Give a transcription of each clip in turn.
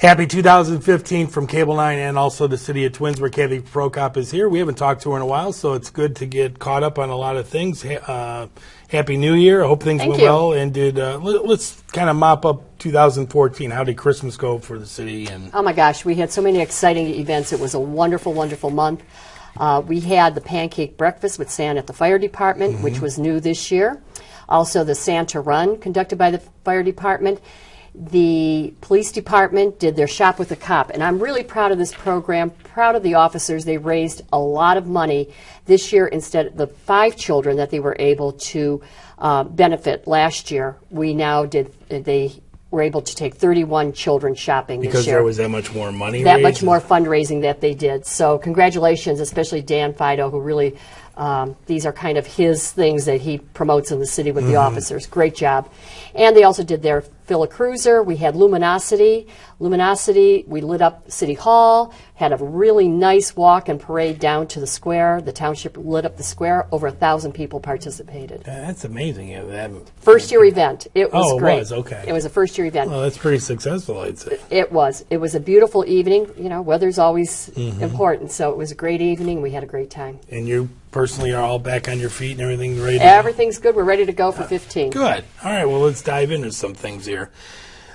Happy 2015 from Cable 9 and also the City of Twins, where Kathy Prokop is here. We haven't talked to her in a while, so it's good to get caught up on a lot of things. Happy New Year. I hope things went well. And let's kind of mop up 2014. How did Christmas go for the city? And oh my gosh, we had so many exciting events. It was a wonderful, wonderful month. We had the pancake breakfast with Santa at the fire department, which was new this year. Also the Santa Run conducted by the fire department. The police department did their Shop with a Cop, and I'm really proud of this program, proud of the officers. They raised a lot of money this year. Instead of the 5 children that they were able to benefit last year, they were able to take 31 children shopping this year. Because there was that much more money that raised? much more fundraising that they did. So congratulations, especially Dan Fido, who really, these are kind of his things that he promotes in the city with the officers. Great job. And they also did their Fill a Cruiser. We had Luminosity. We lit up City Hall, had a really nice walk and parade down to the square. The township lit up the square. Over 1,000 people participated. That's amazing. Yeah, first-year event. It was great. It was, okay. It was a first-year event. Well, that's pretty successful, I'd say. It was. It was a beautiful evening. You know, weather's always important, so it was a great evening. We had a great time. And you personally are all back on your feet and everything ready to Everything's good. We're ready to go for 15. Good. All right, well, let's dive into some things here.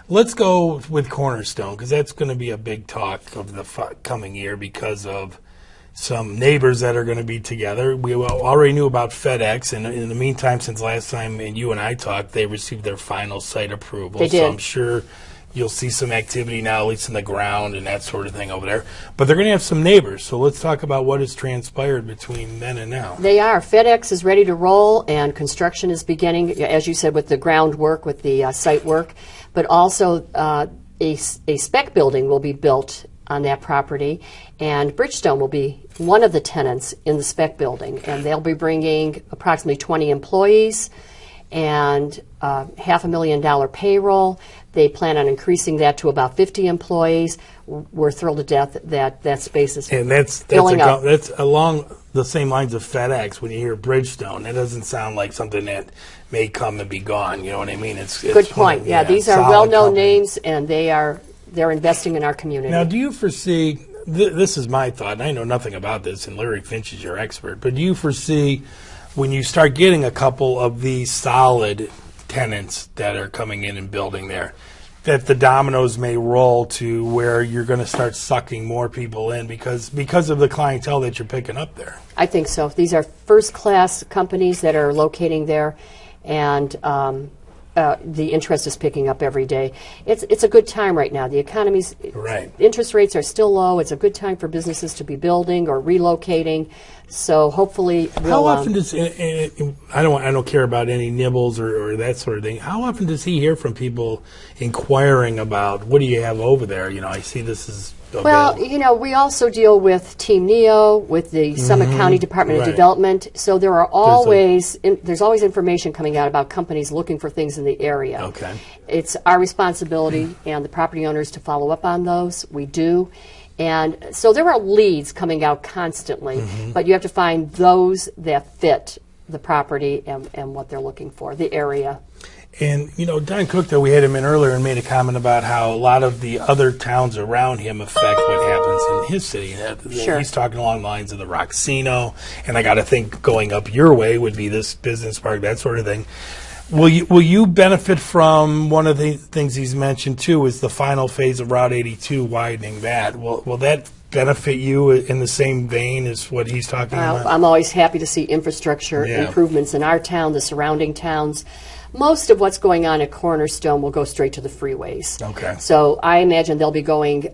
Let's go with Cornerstone, because that's going to be a big talk of the coming year because of some neighbors that are going to be together. We already knew about FedEx, and in the meantime, since last time you and I talked, they received their final site approval. They did. So I'm sure you'll see some activity now, at least in the ground and that sort of thing over there. But they're going to have some neighbors, so let's talk about what has transpired between then and now. They are. FedEx is ready to roll, and construction is beginning, as you said, with the groundwork, with the site work. But also a spec building will be built on that property, and Bridgestone will be one of the tenants in the spec building. And they'll be bringing approximately 20 employees and $500,000 payroll. They plan on increasing that to about 50 employees. We're thrilled to death that that space is filling up. That's along the same lines of FedEx. When you hear Bridgestone, that doesn't sound like something that may come and be gone. You know what I mean? It's good point. Yeah, these are well-known names, and they're investing in our community. Now, do you foresee? This is my thought, and I know nothing about this, and Larry Finch is your expert. But do you foresee when you start getting a couple of these solid tenants that are coming in and building there, that the dominoes may roll to where you're going to start sucking more people in because of the clientele that you're picking up there? I think so. These are first-class companies that are locating there, and the interest is picking up every day. It's a good time right now. The economy's interest rates are still low. It's a good time for businesses to be building or relocating. So hopefully, how often does I don't care about any nibbles or that sort of thing. How often does he hear from people inquiring about what do you have over there? You know, I see this is. Well, you know, we also deal with Team NEO, with the Summit County Department of Development. So there are always there's always information coming out about companies looking for things in the area. Okay. It's our responsibility and the property owners to follow up on those. We do. And so there are leads coming out constantly, but you have to find those that fit the property and what they're looking for, the area. And, you know, Don Cook, though, we had him in earlier and made a comment about how a lot of the other towns around him affect what happens in his city. Sure. He's talking along the lines of the Roxino, and I got to think going up your way would be this business park, that sort of thing. Will you benefit from one of the things he's mentioned, too, is the final phase of Route 82, widening that? Will that benefit you in the same vein as what he's talking about? I'm always happy to see infrastructure improvements in our town, the surrounding towns. Most of what's going on at Cornerstone will go straight to the freeways. Okay. So I imagine they'll be going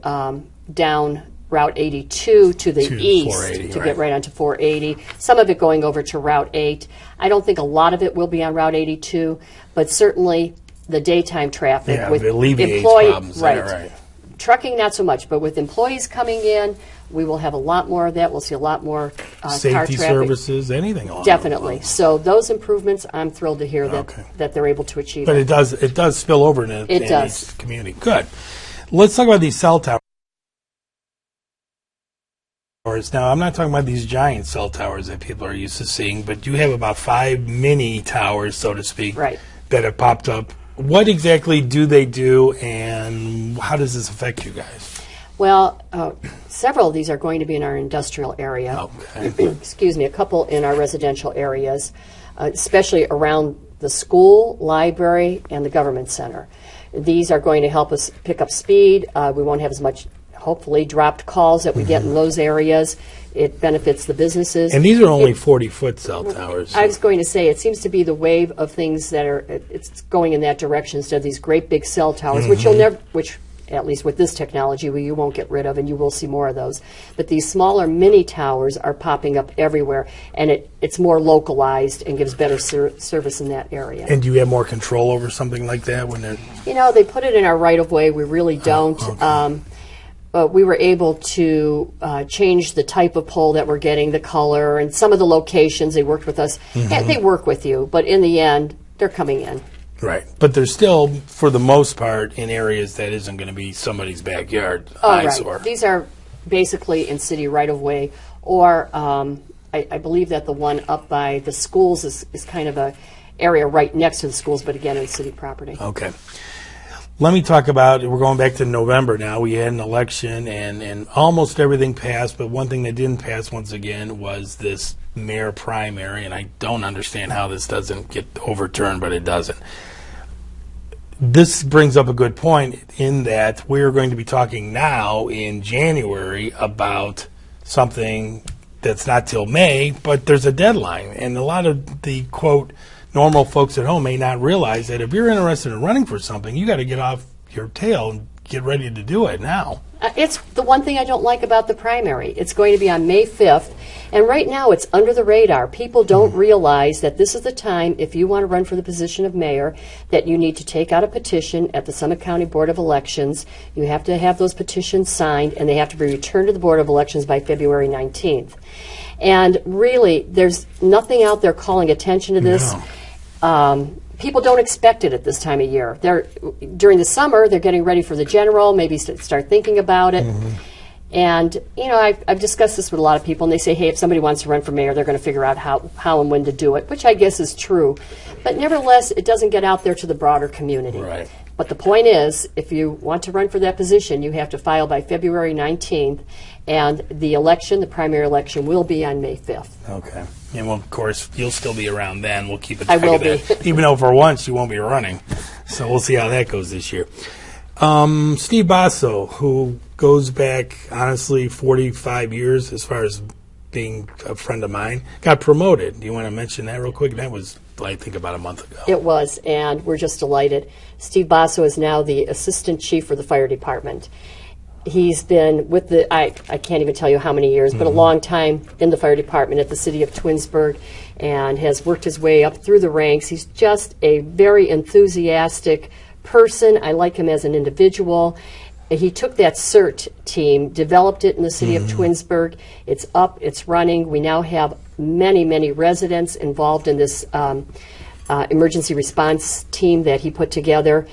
down Route 82 to the east to get right onto 480. Some of it going over to Route 8. I don't think a lot of it will be on Route 82, but certainly the daytime traffic with employees. Right. Trucking, not so much, but with employees coming in, we will have a lot more of that. We'll see a lot more safety car traffic. Services, anything along Definitely. those So those improvements, I'm thrilled to hear that they're able to achieve. But it does spill over in each community. Good. Let's talk about these cell towers. Now, I'm not talking about these giant cell towers that people are used to seeing, but you have about 5 mini towers, so to speak, that have popped up what exactly do they do, and how does this affect you guys? Well, several of these are going to be in our industrial area. Okay. Excuse me, a couple in our residential areas, especially around the school, library, and the government center. These are going to help us pick up speed. We won't have as much, hopefully, dropped calls that we get in those areas. It benefits the businesses. And these are only 40-foot cell towers. I was going to say, it seems to be the wave of things that are, it's going in that direction instead of these great big cell towers, which you'll never, which at least with this technology, you won't get rid of, and you will see more of those. But these smaller mini towers are popping up everywhere, and it's more localized and gives better service in that area. And do you have more control over something like that when they're... You know, they put it in our right-of-way. We really don't. We were able to change the type of pole that we're getting, the color, and some of the locations. They worked with us. And they work with you, but in the end, they're coming in. Right. But they're still, for the most part, in areas that isn't going to be somebody's backyard eyesore. Right. These are basically in city right-of-way, or I believe that the one up by the schools is kind of a area right next to the schools, but again, in city property. Okay. Let me talk about, we're going back to November now. We had an election, and almost everything passed, but one thing that didn't pass once again was this mayor primary, and I don't understand how this doesn't get overturned, but it doesn't. This brings up a good point in that we're going to be talking now in January about something that's not till May, but there's a deadline. And a lot of the, quote, normal folks at home may not realize that if you're interested in running for something, you got to get off your tail and get ready to do it now. It's the one thing I don't like about the primary. It's going to be on May 5th, and right now it's under the radar. People don't realize that this is the time, if you want to run for the position of mayor, that you need to take out a petition at the Summit County Board of Elections. You have to have those petitions signed, and they have to be returned to the Board of Elections by February 19th. And really, there's nothing out there calling attention to this. No. People don't expect it at this time of year. During the summer, they're getting ready for the general, maybe start thinking about it. And, you know, I've discussed this with a lot of people, and they say, hey, if somebody wants to run for mayor, they're going to figure out how and when to do it, which I guess is true. But nevertheless, it doesn't get out there to the broader community. Right. But the point is, if you want to run for that position, you have to file by February 19th, and the election, the primary election, will be on May 5th. Okay. And, well, of course, you'll still be around then. We'll keep it I track will of that. be. Even though for once you won't be running. So we'll see how that goes this year. Steve Basso, who goes back, honestly, 45 years as far as being a friend of mine, got promoted. Do you want to mention that real quick? That was, I think, about a month ago. It was, and we're just delighted. Steve Basso is now the assistant chief for the fire department. He's been with I can't even tell you how many years, but a long time in the fire department at the city of Twinsburg, and has worked his way up through the ranks. He's just a very enthusiastic person. I like him as an individual. He took that CERT team, developed it in the city of Twinsburg. It's up, it's running. We now have many, many residents involved in this emergency response team that he put together.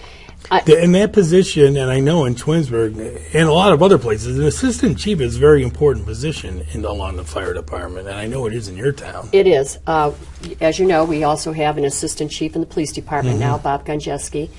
In that position, and I know in Twinsburg and a lot of other places, an assistant chief is a very important position along the fire department, and I know it is in your town. It is. As you know, we also have an assistant chief in the police department now, Bob Gonjeski.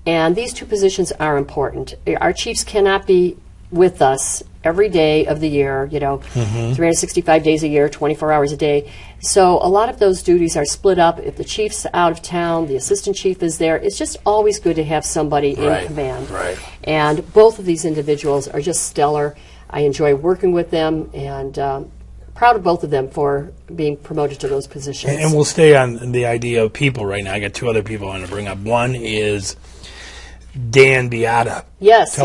And these two positions are important. Our chiefs cannot be with us every day of the year, 365 days a year, 24 hours a day. So a lot of those duties are split up. If the chief's out of town, the assistant chief is there. It's just always good to have somebody in command. Right. And both of these individuals are just stellar. I enjoy working with them, and proud of both of them for being promoted to those positions. And we'll stay on the idea of people right now. I got two other people I want to bring up. One is Dan Beata. Yes,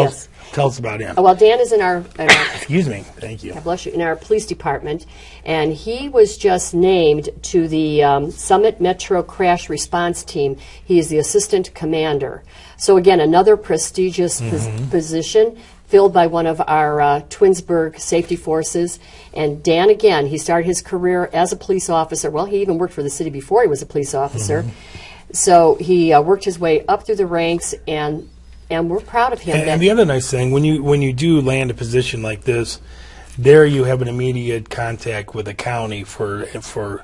Tell us about him. Well, Dan is in our Excuse me. Thank you. bless you, in our police department, and he was just named to the Summit Metro Crash Response Team. He is the assistant commander. So again, another prestigious position filled by one of our Twinsburg safety forces. And Dan, again, he started his career as a police officer. Well, he even worked for the city before he was a police officer. So he worked his way up through the ranks, and we're proud of him. And the other nice thing, when you do land a position like this, there you have an immediate contact with the county for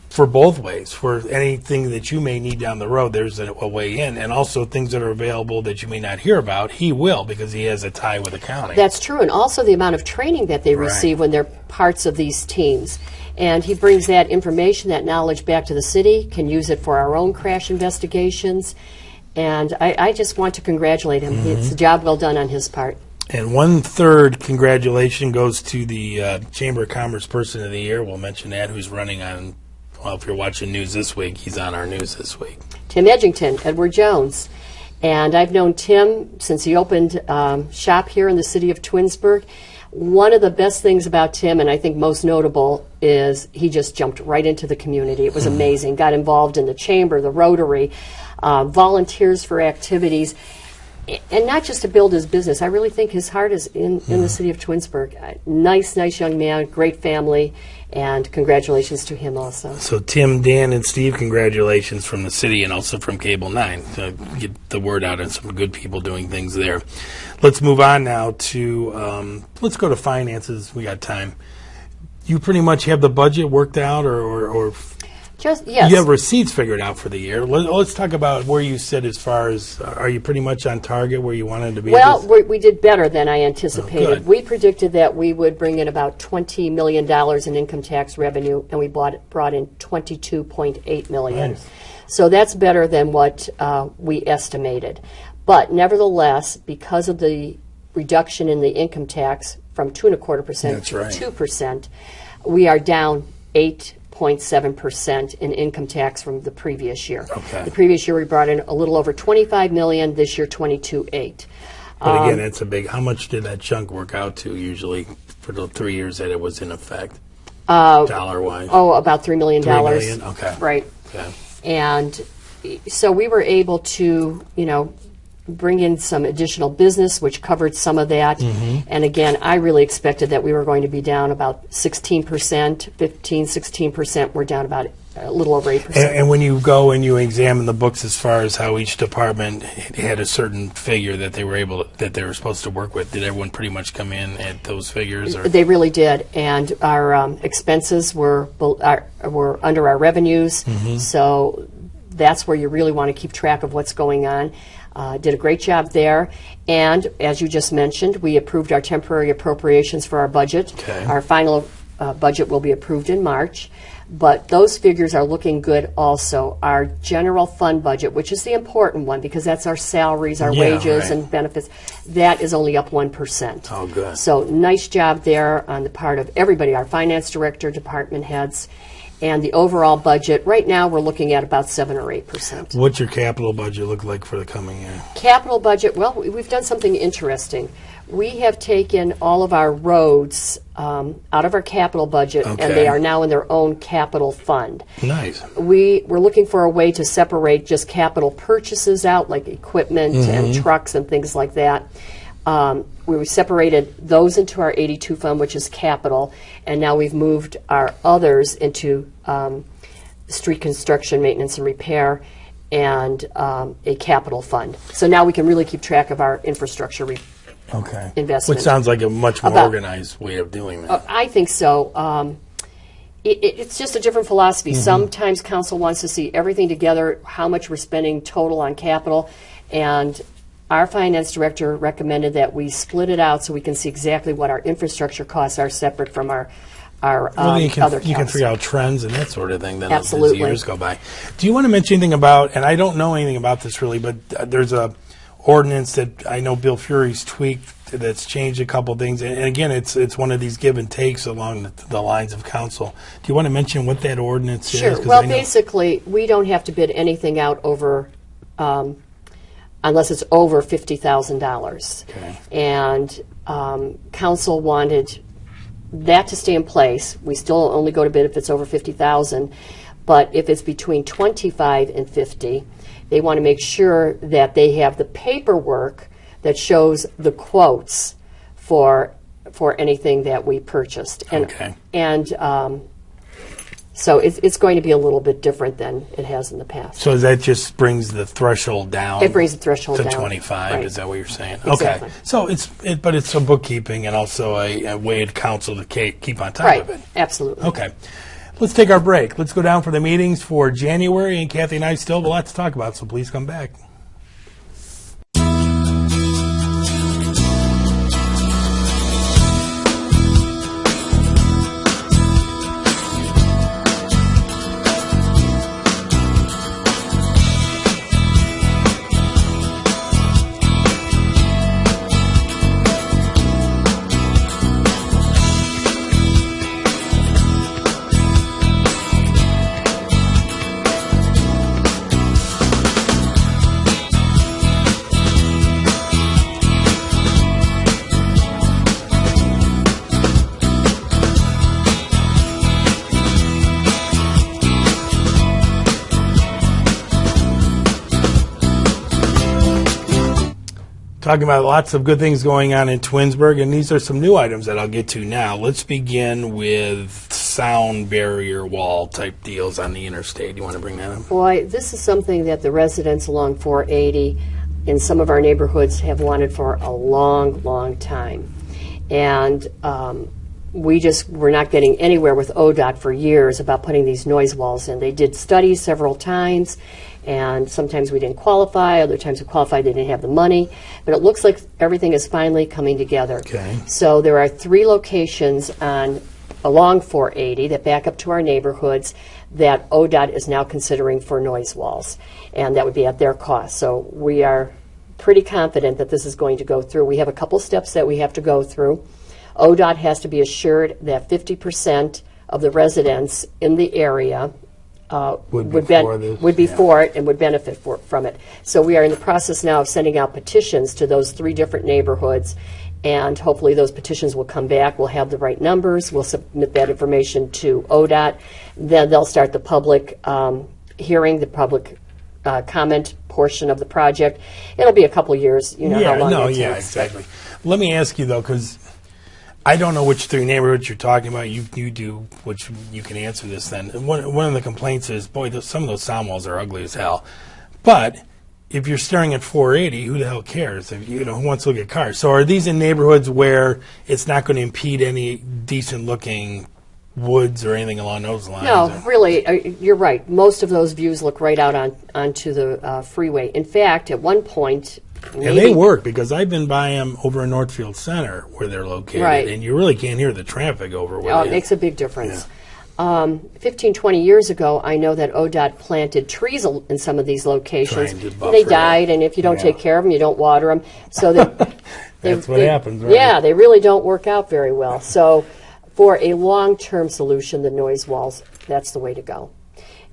for both ways. For anything that you may need down the road, there's a way in, and also things that are available that you may not hear about. He will, because he has a tie with the county. That's true, and also the amount of training that they receive when they're parts of these teams. And he brings that information, that knowledge back to the city, can use it for our own crash investigations. And I just want to congratulate him. It's a job well done on his part. And 1/3 congratulation goes to the Chamber of Commerce Person of the Year. We'll mention that, who's running on, well, if you're watching news this week, he's on our news this week. Tim Edgington, Edward Jones. And I've known Tim since he opened shop here in the city of Twinsburg. One of the best things about Tim, and I think most notable, is he just jumped right into the community. It was amazing. Got involved in the chamber, the Rotary, volunteers for activities, and not just to build his business. I really think his heart is in the city of Twinsburg. Nice young man, great family, and congratulations to him also. So Tim, Dan, and Steve, congratulations from the city and also from Cable 9 to get the word out on some good people doing things there. Let's move on now to, let's go to finances. We got time. You pretty much have the budget worked out, or Just yes. you have receipts figured out for the year. Let's talk about where you sit as far as, are you pretty much on target where you wanted to be? Well, we did better than I anticipated. good. We predicted that we would bring in about $20 million in income tax revenue, and we brought in $22.8 million. Nice. So that's better than what we estimated. But nevertheless, because of the reduction in the income tax from 2.25% That's to right. 2%, we are down 8.7% in income tax from the previous year. Okay. The previous year we brought in a little over $25 million. This year, $22.8. But again, it's a big, how much did that chunk work out to usually for the 3 years that it was in effect, dollar-wise? Oh, about $3 million. $3 million? Okay. Right. Okay. And so we were able to, bring in some additional business, which covered some of that. And again, I really expected that we were going to be down about 16%, 16%. We're down about a little over 8%. And when you go and you examine the books as far as how each department had a certain figure that they were supposed to work with, did everyone pretty much come in at those figures? Or? They really did, and our expenses were under our revenues. So that's where you really want to keep track of what's going on. Did a great job there. And as you just mentioned, we approved our temporary appropriations for our budget. Okay. Our final budget will be approved in March. But those figures are looking good also. Our general fund budget, which is the important one because that's our salaries, our wages, right. and benefits, that is only up 1%. Oh, good. So nice job there on the part of everybody, our finance director, department heads. And the overall budget, right now we're looking at about 7 or 8%. What's your capital budget look like for the coming year? Capital budget, well, we've done something interesting. We have taken all of our roads out of our capital budget, and they are now in their own capital fund. Nice. We're looking for a way to separate just capital purchases out, like equipment and trucks and things like that. We separated those into our 82 fund, which is capital, and now we've moved our others into street construction, maintenance, and repair, and a capital fund. So now we can really keep track of our infrastructure investment. Which sounds like a much more organized way of doing that. I think so. It's just a different philosophy. Sometimes council wants to see everything together, how much we're spending total on capital, and our finance director recommended that we split it out so we can see exactly what our infrastructure costs are separate from our Well, you other can counts. figure out trends and that sort of thing then Absolutely. as years go by. Do you want to mention anything about, and I don't know anything about this really, but there's a ordinance that I know Bill Fury's tweaked that's changed a couple things, and again, it's one of these give and takes along the lines of council. Do you want to mention what that ordinance is? Sure. 'Cause Well, I know- basically, we don't have to bid anything out over, unless it's over $50,000. Okay. And council wanted that to stay in place. We still only go to bid if it's over $50,000, but if it's between $25,000 and $50,000, they want to make sure that they have the paperwork that shows the quotes for anything that we purchased. And, Okay. And so it's going to be a little bit different than it has in the past. So that just brings the threshold down. It brings the threshold to down. 25. Right. Is that what you're saying? Exactly. Okay. So but it's a bookkeeping and also a way of council to keep on top Right. of it. Absolutely. Okay. Let's take our break. Let's go down for the meetings for January, and Kathy and I still have a lot to talk about, so please come back. Talking about lots of good things going on in Twinsburg, and these are some new items that I'll get to now. Let's begin with sound barrier wall type deals on the interstate. You want to bring that up? Boy, this is something that the residents along 480 in some of our neighborhoods have wanted for a long, long time. And we're not getting anywhere with ODOT for years about putting these noise walls in. They did studies several times, and sometimes we didn't qualify, other times we qualified, they didn't have the money. But it looks like everything is finally coming together. Okay. So there are 3 locations along 480 that back up to our neighborhoods that ODOT is now considering for noise walls, and that would be at their cost. So we are pretty confident that this is going to go through. We have a couple steps that we have to go through. ODOT has to be assured that 50% of the residents in the area would be for it and would benefit from it. So we are in the process now of sending out petitions to those 3 different neighborhoods, and hopefully those petitions will come back. We'll have the right numbers. We'll submit that information to ODOT. Then they'll start the public hearing, the public comment portion of the project. It'll be a couple years. You know how long it takes. Yeah, exactly. Let me ask you though, because I don't know which 3 neighborhoods you're talking about. You do, which you can answer this then. And one of the complaints is, boy, some of those sound walls are ugly as hell. But if you're staring at 480, who the hell cares? Who wants to look at cars? So are these in neighborhoods where it's not going to impede any decent-looking woods or anything along those lines? No, really, you're right. Most of those views look right out onto the freeway. In fact, at one point, and they work, because I've been by them over in Northfield Center where they're located, right, and you really can't hear the traffic over where it makes a big difference. Yeah. 15, 20 years ago, I know that ODOT planted trees in some of these locations. And they died, and if you don't take care of them, you don't water them. So that's what happens, right? Yeah, they really don't work out very well. So for a long-term solution, the noise walls, that's the way to go.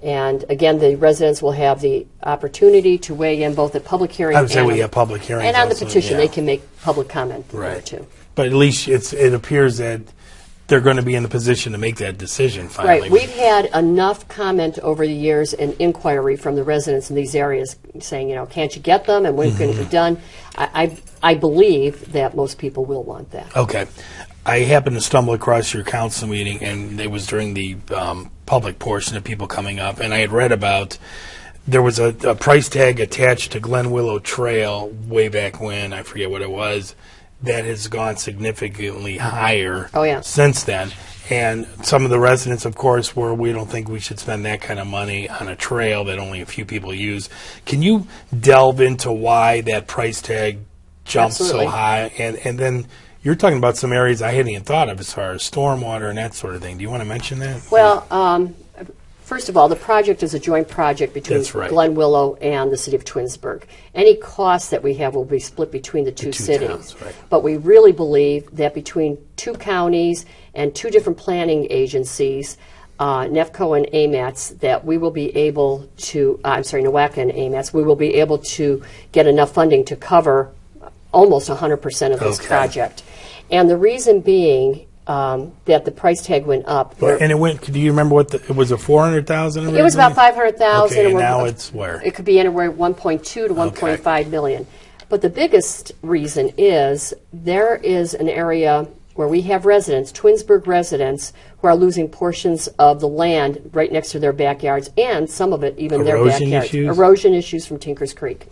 And again, the residents will have the opportunity to weigh in both at public hearing I would say we have public hearings. And on the also, petition, yeah. They can make public comment there too. But at least it appears that they're going to be in the position to make that decision finally. Right. We've had enough comment over the years and inquiry from the residents in these areas saying, can't you get them and when can it be done? I believe that most people will want that. Okay. I happened to stumble across your council meeting, and it was during the public portion of people coming up, and I had read about there was a price tag attached to Glen Willow Trail way back when, I forget what it was, that has gone significantly higher since then. And some of the residents, of course, we don't think we should spend that kind of money on a trail that only a few people use. Can you delve into why that price tag jumped so high? And then you're talking about some areas I hadn't even thought of as far as stormwater and that sort of thing. Do you want to mention that? Well, first of all, the project is a joint project between Glen Willow and the city of Twinsburg. Any costs that we have will be split between the two cities. Towns, right. But we really believe that between 2 counties and 2 different planning agencies, NEFCO and AMATS, that we will be able to, NOACA and AMATS, we will be able to get enough funding to cover almost 100% of this project. And the reason being that the price tag went up. And it went, do you remember what it was, a $400,000? It was about $500,000. Okay, and now it's where? It could be anywhere 1.2 to 1.5 million. But the biggest reason is there is an area where we have residents, Twinsburg residents, who are losing portions of the land right next to their backyards, and some of it even their backyards. Erosion issues from Tinkers Creek.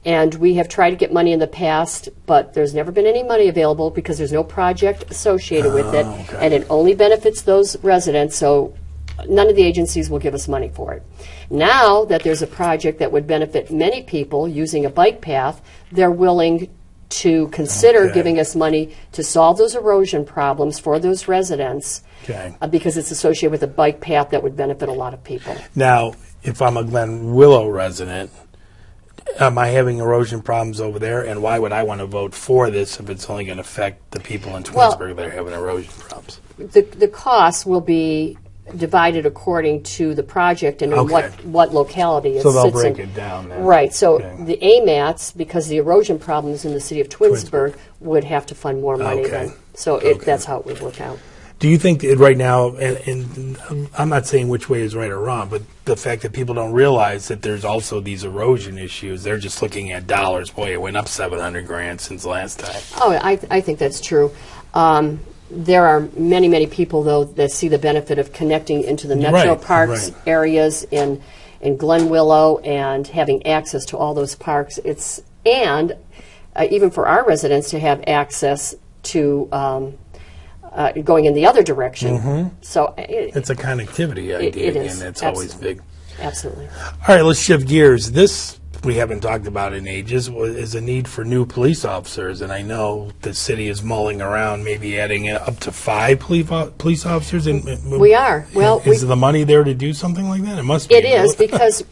And we have tried to get money in the past, but there's never been any money available because there's no project associated with it, and it only benefits those residents. So none of the agencies will give us money for it. Now that there's a project that would benefit many people using a bike path, they're willing to consider Okay. giving us money to solve those erosion problems for those residents Okay. because it's associated with a bike path that would benefit a lot of people. Now, if I'm a Glen Willow resident, am I having erosion problems over there? And why would I want to vote for this if it's only going to affect the people in Well- Twinsburg that are having erosion problems? The costs will be divided according to the project and in Okay. what locality it So they'll sits break in. it down then. Right. So Okay. the AMATs, because the erosion problems in the city of Twinsburg, would have to fund more money Okay. then. So Okay. that's how it would work out. Do you think that right now, and I'm not saying which way is right or wrong, but the fact that people don't realize that there's also these erosion issues, they're just looking at dollars. Boy, it went up $700,000 since last time. Oh, I think that's true. There are many, many people, though, that see the benefit of connecting into the metro Right, parks right. areas in Glen Willow and having access to all those parks. And even for our residents to have access to going in the other direction. So It's a connectivity idea, it is. and it's always Absolutely. big. Absolutely. All right, let's shift gears. This we haven't talked about in ages is a need for new police officers, and I know the city is mulling around maybe adding up to 5 police officers. We are. Well, is the money there to do something like that? It must be. It is because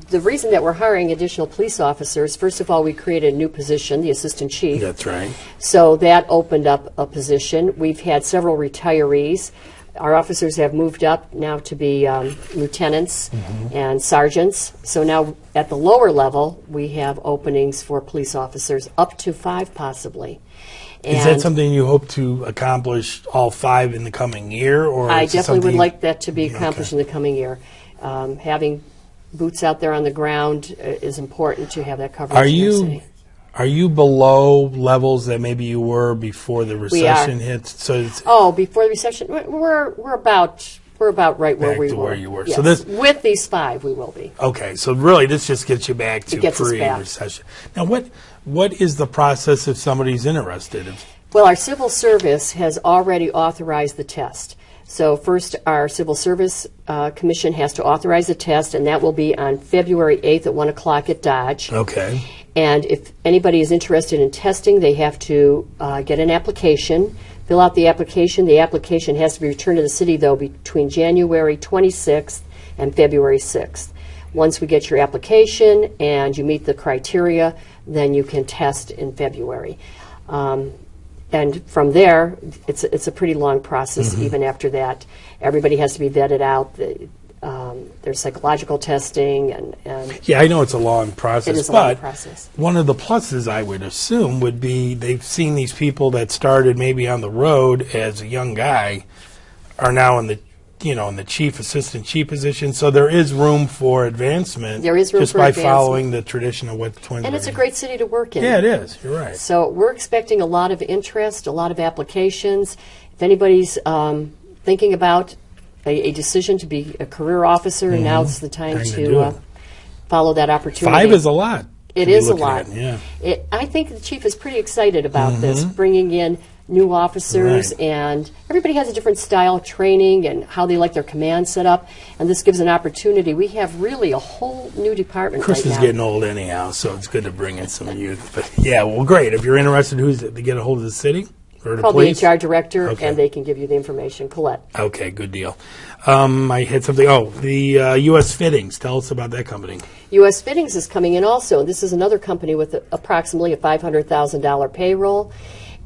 the reason that we're hiring additional police officers, first of all, we created a new position, the assistant chief. That's right. So that opened up a position. We've had several retirees. Our officers have moved up now to be lieutenants and sergeants. So now at the lower level, we have openings for police officers, up to 5 possibly. Is that something you hope to accomplish all 5 in the coming year, or I is it definitely would something- like that to be accomplished in the coming year. Having boots out there on the ground is important to have that coverage. Are in the you city. are you below levels that maybe you were before the recession hits? So it's Oh, before the recession, we're about right where Back we to were. where you were. Yes. So this- with these 5, we will be. okay. So really, this just gets you back to It gets us back. pre-recession. Now, what is the process if somebody's interested? Well, our civil service has already authorized the test. So first, our Civil Service Commission has to authorize the test, and that will be on February 8th at 1 o'clock at Dodge. Okay. And if anybody is interested in testing, they have to get an application, fill out the application. The application has to be returned to the city, though, between January 26th and February 6th. Once we get your application and you meet the criteria, then you can test in February. And from there, it's a pretty long process even after that. Everybody has to be vetted out. There's psychological testing and Yeah, I know it's a long process, it is a but long process. one of the pluses I would assume would be they've seen these people that started maybe on the road as a young guy are now in the chief, assistant chief position. So there is room for advancement. There is room just for by advancement. following the tradition of what Twinsburg. And it's a great city to work in. Yeah, it is. You're right. So we're expecting a lot of interest, a lot of applications. If anybody's thinking about a decision to be a career officer, now's the time Time to to do it. follow that opportunity. 5 is a lot. It to be is a looking lot. at, Yeah. I think the chief is pretty excited about this, bringing in new officers, Right. and everybody has a different style of training and how they like their command set up, and this gives an opportunity. We have really a whole new department Chris right is now. getting old anyhow, so it's good to bring in some youth. But yeah, well, great. If you're interested, who's to get a hold of the city or the Call the police? HR director, Okay. and they can give you the information. Colette. Okay, good deal. I had something. Oh, the U.S. Fittings. Tell us about that company. U.S. Fittings is coming in also. This is another company with approximately a $500,000 payroll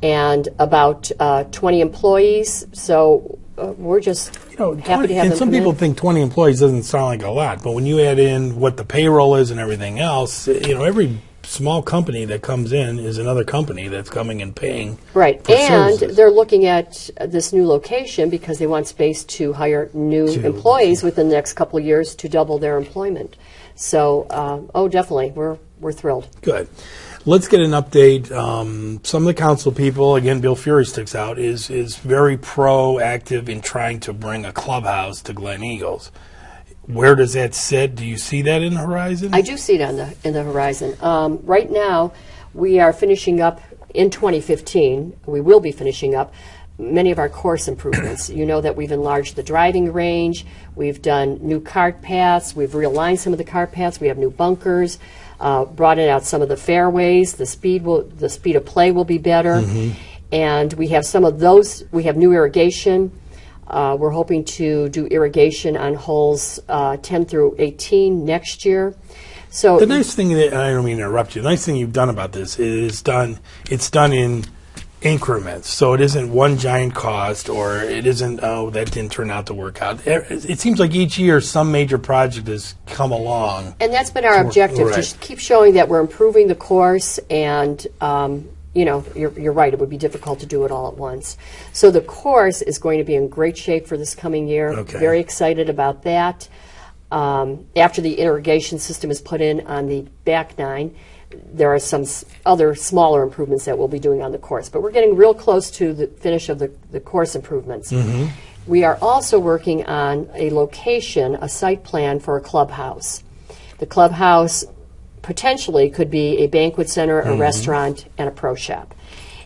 and about 20 employees. So we're just happy to have and them some come people in. think 20 employees doesn't sound like a lot, but when you add in what the payroll is and everything else, every small company that comes in is another company that's coming and paying Right, for and services. they're looking at this new location because they want space to hire new employees within the next couple of years to double their employment. So, definitely, we're thrilled. Good. Let's get an update. Some of the council people, again, Bill Fury sticks out, is very proactive in trying to bring a clubhouse to Glen Eagles. Where does that sit? Do you see that in the horizon? I do see it in the horizon. Right now, we are finishing up in 2015. We will be finishing up many of our course improvements. You know that we've enlarged the driving range, we've done new cart paths, we've realigned some of the cart paths, we have new bunkers, broadened out some of the fairways, the speed of play will be better, and we have some of those, we have new irrigation. We're hoping to do irrigation on holes 10 through 18 next year. So The nice thing that, and I don't mean to interrupt you, the nice thing you've done about this is it's done in increments. So it isn't one giant cost, or it isn't, oh, that didn't turn out to work out. It seems like each year some major project has come along. And that's been our objective, right. to keep showing that we're improving the course, and you're right, it would be difficult to do it all at once. So the course is going to be in great shape for this coming year. Okay. Very excited about that. After the irrigation system is put in on the back nine, there are some other smaller improvements that we'll be doing on the course. But we're getting real close to the finish of the course improvements. We are also working on a location, a site plan for a clubhouse. The clubhouse potentially could be a banquet center, a restaurant, and a pro shop.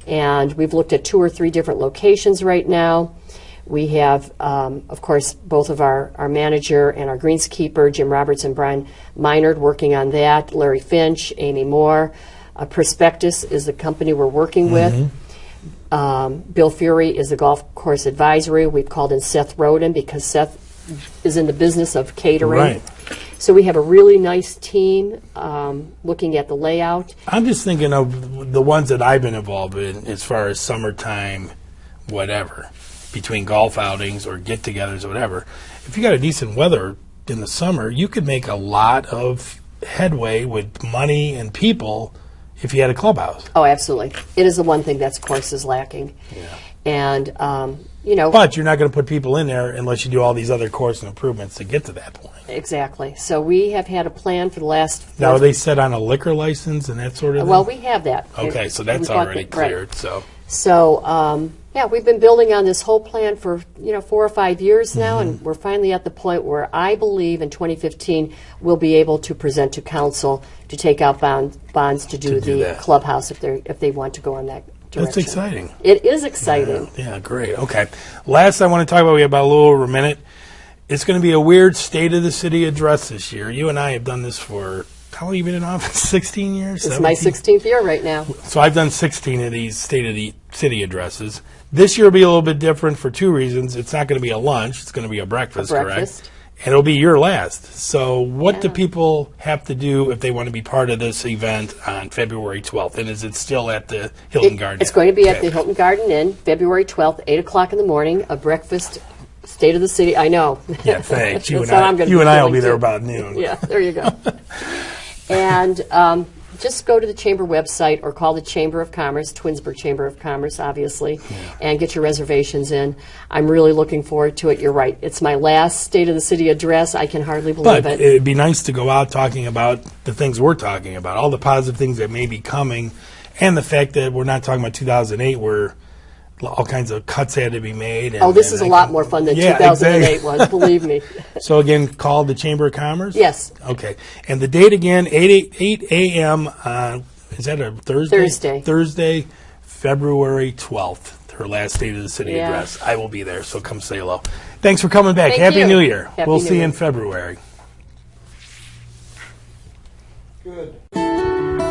And we've looked at 2 or 3 different locations right now. We have, of course, both of our manager and our greenskeeper, Jim Roberts and Brian Minard, working on that, Larry Finch, Amy Moore. Prospectus is the company we're working with. Bill Fury is the golf course advisory. We've called in Seth Roden because Seth is in the business of catering. Right. So we have a really nice team looking at the layout. I'm just thinking of the ones that I've been involved in as far as summertime, whatever, between golf outings or get-togethers or whatever. If you got a decent weather in the summer, you could make a lot of headway with money and people if you had a clubhouse. Oh, absolutely. It is the one thing that's course is lacking. Yeah. And, But you're not going to put people in there unless you do all these other course improvements to get to that point. exactly. So we have had a plan for the last... Now, are they set on a liquor license and that sort of thing? Well, we have that. Okay, so that's We've got already the- right. cleared. So So, yeah, we've been building on this whole plan for 4 or 5 years now, Mm-hmm. and we're finally at the point where I believe in 2015 we'll be able to present to council to take out bonds to do do the that. clubhouse if they want to go in that direction. that's exciting. It is exciting. Yeah, great. Okay. Last I want to talk about, we have about a little over a minute. It's going to be a weird State of the City address this year. You and I have done this for, how long have you been in office? 16 years? It's my 17? 16th year right now. So I've done 16 of these State of the City addresses. This year will be a little bit different for 2 reasons. It's not going to be a lunch. It's going to be a breakfast, breakfast. correct? And it'll be your last. So what do Yeah. people have to do if they want to be part of this event on February 12th? And is it still at the Hilton Garden? It's going to be at Okay. the Hilton Garden Inn, February 12th, 8 o'clock in the morning, a breakfast, State of the City. I know. Yeah, thanks. You That's and how I'm gonna you be and I will feeling, be there too. about noon. Yeah, there you go. And just go to the Chamber website or call the Chamber of Commerce, Twinsburg Chamber of Commerce, obviously, and get your reservations in. I'm really looking forward to it. You're right. It's my last State of the City address. I can hardly believe But it. it'd be nice to go out talking about the things we're talking about, all the positive things that may be coming, and the fact that we're not talking about 2008 where all kinds of cuts had to be made. And, Oh, this and is a lot more fun than Yeah, 2008 exactly. was, believe me. So again, call the Chamber of Commerce? Yes. Okay. And the date again, 8 a.m. on, is that a Thursday? Thursday. Thursday, February 12th, her last State of the City Yeah. address. I will be there, so come say hello. Thanks for coming back. Thank Happy you. New Year. Happy We'll New see you Year. in February. Good.